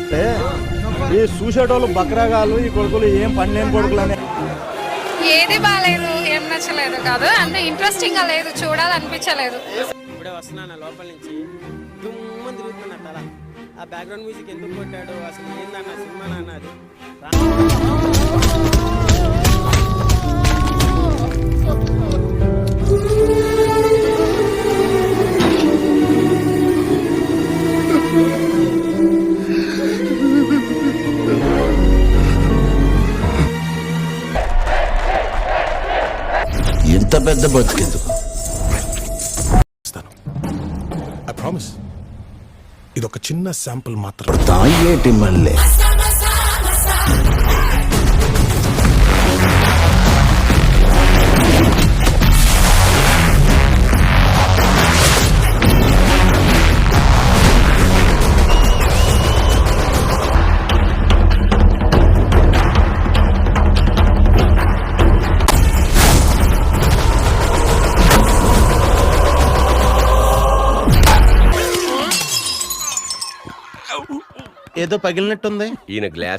చూస్తే ఈ చూసేటోళ్ళు బక్రాగాలు ఈ కొడుకులు ఏం పని లేని కొడుకులు అని. ఏది బాగాలేదు, ఏం నచ్చలేదు కాదు, అంటే ఇంట్రెస్టింగ్ గా లేదు, చూడాలనిపించలేదు. ఇప్పుడే వస్తున్నాను లోపల నుంచి, దుమ్మని తిరుగుతున్నా తల. ఆ బ్యాక్గ్రౌండ్ మ్యూజిక్ ఎందుకు కొట్టాడు, అసలు ఏందన్న సినిమా అన్నది. ఇంత పెద్ద బతుకెందుకు? ఐ ప్రామిస్, ఇదొక చిన్న శాంపుల్ మాత్రం. తాగేటి మళ్ళీ ఏదో పగిలినట్టుంది. ఈయన గ్లాస్